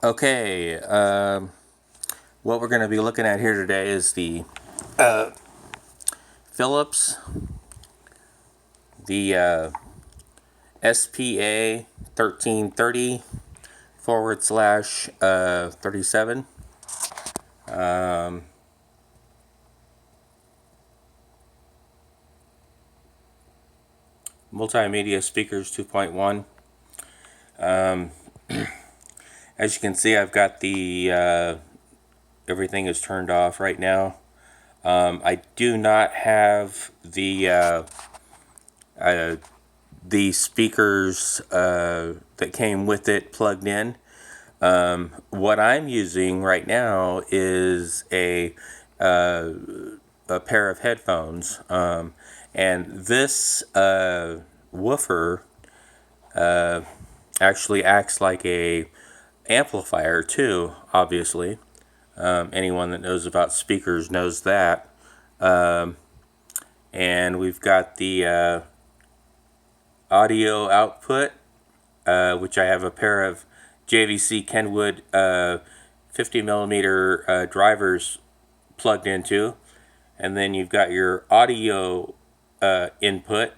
Okay, what we're going to be looking at here today is the Philips, the SPA 1330 / 37. Multimedia speakers 2.1. As you can see, I've got the everything is turned off right now. I do not have the speakers that came with it plugged in. What I'm using right now is a pair of headphones, and this woofer actually acts like a amplifier too. Obviously, anyone that knows about speakers knows that. And we've got the audio output, which I have a pair of JVC Kenwood 50mm drivers plugged into, and then you've got your audio input,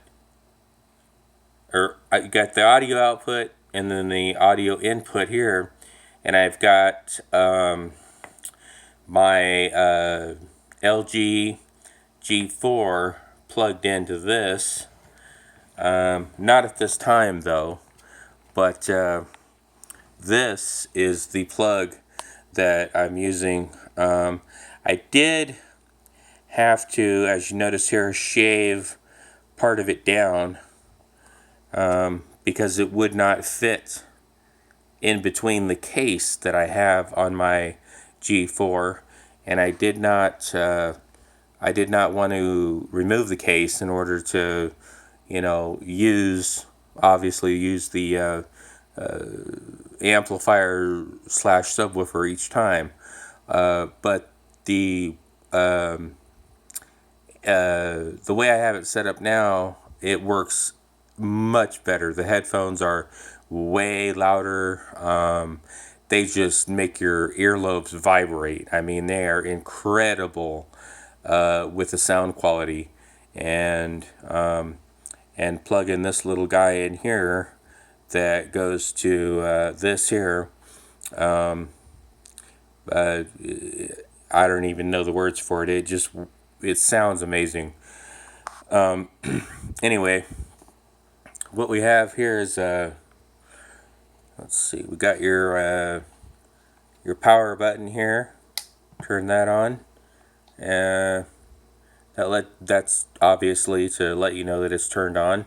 or you got the audio output and then the audio input here, and I've got my LG G4 plugged into this. Not at this time though, but this is the plug that I'm using. I did have to, as you notice here, shave part of it down because it would not fit in between the case that I have on my G4, and I did not want to remove the case in order to, obviously use the amplifier / subwoofer each time. But the way I have it set up now, it works much better. The headphones are way louder. They just make your earlobes vibrate. I mean, they are incredible with the sound quality. And plug in this little guy in here that goes to this here. I don't even know the words for it. It sounds amazing. Anyway, what we have here is let's see. We got your power button here. Turn that on. That's obviously to let you know that it's turned on.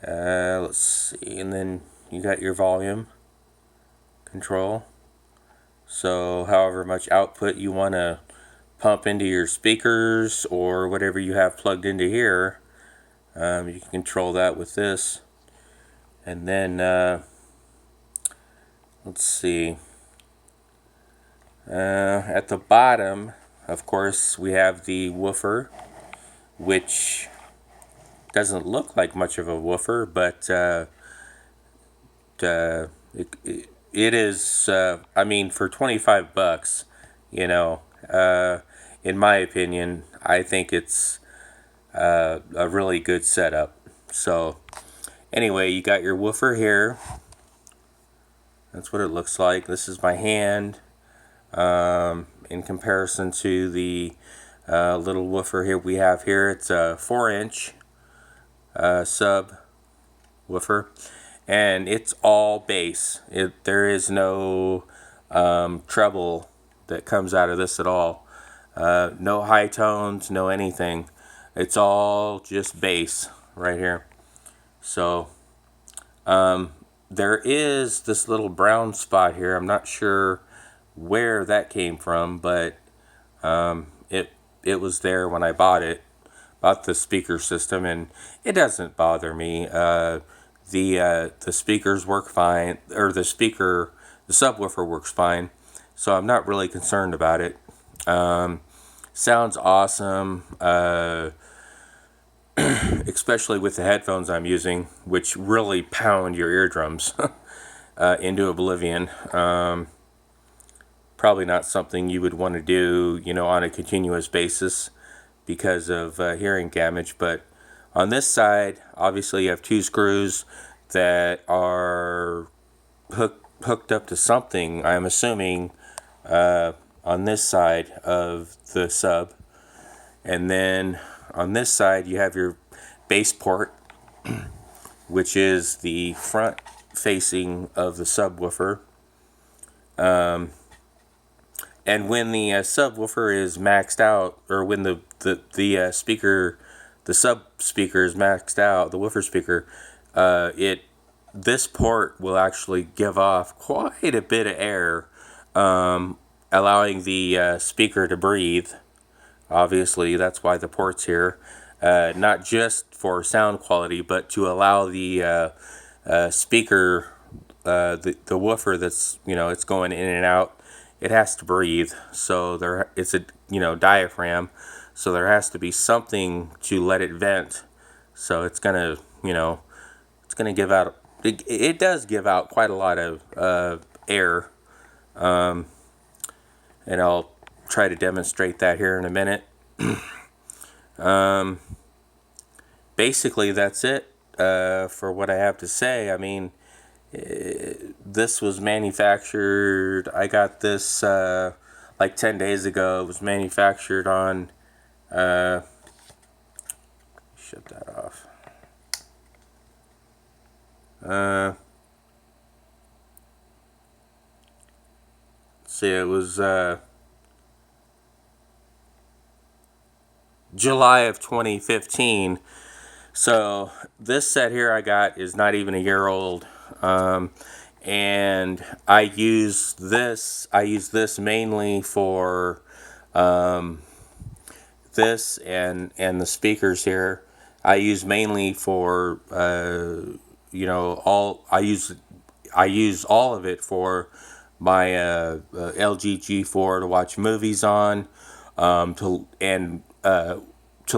Let's see, and then you got your volume control. So however much output you want to pump into your speakers or whatever you have plugged into here, you can control that with this. And then let's see, at the bottom, of course, we have the woofer, which doesn't look like much of a woofer, but it is, I mean, for 25 bucks, in my opinion, I think it's a really good setup. So anyway, you got your woofer here. That's what it looks like. This is my hand in comparison to the little woofer here we have here. It's a 4-inch sub woofer, and it's all bass. There is no treble that comes out of this at all. No high tones, no anything. It's all just bass right here. So there is this little brown spot here. I'm not sure where that came from, but it was there when I bought the speaker system, and it doesn't bother me. The speakers work fine, or the subwoofer works fine, so I'm not really concerned about it. Sounds awesome, especially with the headphones I'm using, which really pound your eardrums. into oblivion. Probably not something you would want to do, on a continuous basis because of hearing damage. But on this side, obviously you have two screws that are hooked up to something, I'm assuming, on this side of the sub. And then on this side you have your bass port, which is the front facing of the subwoofer. And when the subwoofer is maxed out, or when the speaker, the sub speaker is maxed out, the woofer speaker, this port will actually give off quite a bit of air, allowing the speaker to breathe. Obviously, that's why the port's here, not just for sound quality, but to allow the speaker, the woofer that's it's going in and out. It has to breathe, so it's a diaphragm, so there has to be something to let it vent. So it's gonna give out. It does give out quite a lot of air, and I'll try to demonstrate that here in a minute. Basically, that's it for what I have to say. I mean, this was manufactured, I got this like 10 days ago. It was manufactured on, shut that off. See, it was July of 2015. So this set here I got is not even a year old. And I use this mainly for this and the speakers here. I use mainly for I use all of it for my LG G4 to watch movies on, to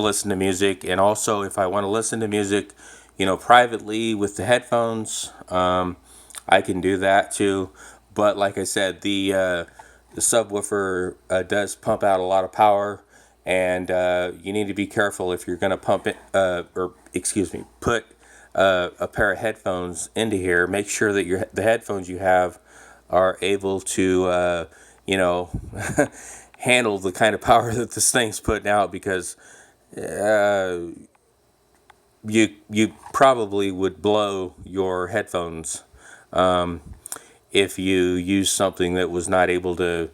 listen to music, and also if I want to listen to music, privately with the headphones, I can do that too. But like I said, the subwoofer does pump out a lot of power, and you need to be careful if you're going to pump it, put a pair of headphones into here. Make sure that the headphones you have are able to, handle the kind of power that this thing's putting out, because you probably would blow your headphones if you use something that was not able to,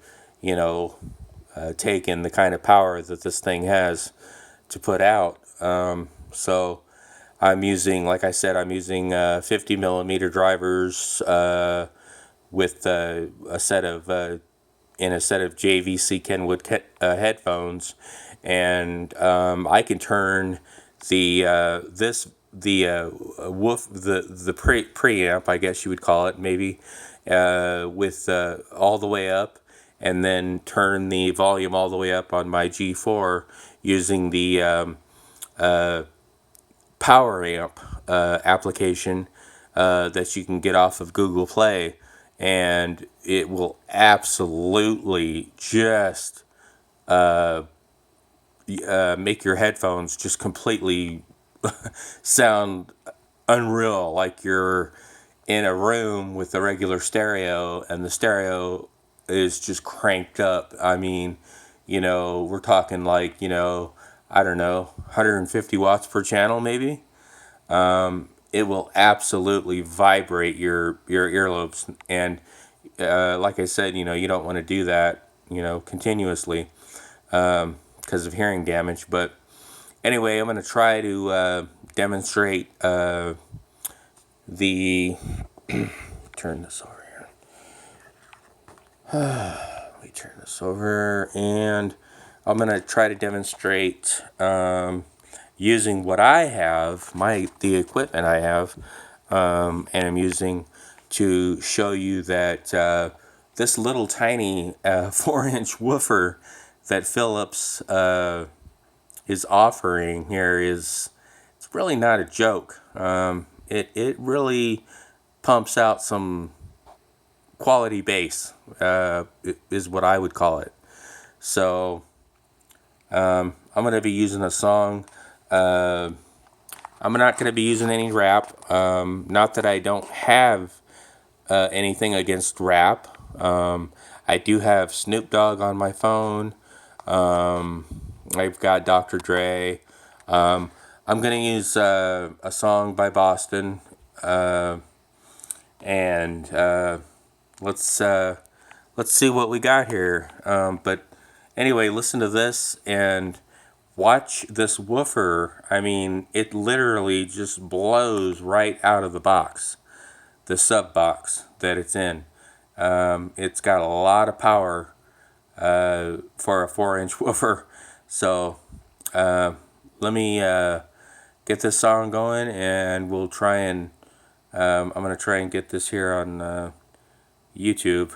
take in the kind of power that this thing has to put out. So I'm using, like I said, 50 millimeter drivers with a set of JVC Kenwood headphones, and I can turn the preamp, I guess you would call it, maybe, with all the way up, and then turn the volume all the way up on my G4 using the power amp application that you can get off of Google Play, and it will absolutely just make your headphones just completely sound unreal, like you're in a room with a regular stereo and the stereo is just cranked up. I mean, we're talking like, I don't know, 150 watts per channel maybe. It will absolutely vibrate your earlobes, and like I said, you don't want to do that, continuously, because of hearing damage. But anyway, I'm going to try to demonstrate the turn this over here. Let me turn this over, and I'm going to try to demonstrate using what I have, the equipment I have, and I'm using to show you that this little tiny 4-inch woofer that Philips is offering here it's really not a joke. It really pumps out some quality bass, is what I would call it. So I'm going to be using a song. I'm not going to be using any rap. Not that I don't have anything against rap. I do have Snoop Dogg on my phone. I've got Dr. Dre. I'm going to use a song by Boston. And let's see what we got here. But anyway, listen to this and watch this woofer. I mean, it literally just blows right out of the box, the sub box that it's in. It's got a lot of power for a 4-inch woofer. So let me get this song going, and we'll try and I'm going to try and get this here on YouTube.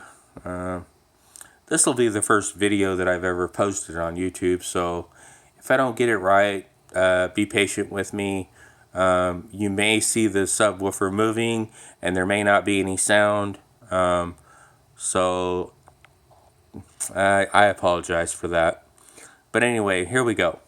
This will be the first video that I've ever posted on YouTube, so if I don't get it right, be patient with me. You may see the subwoofer moving, and there may not be any sound, so I apologize for that. But anyway, here we go.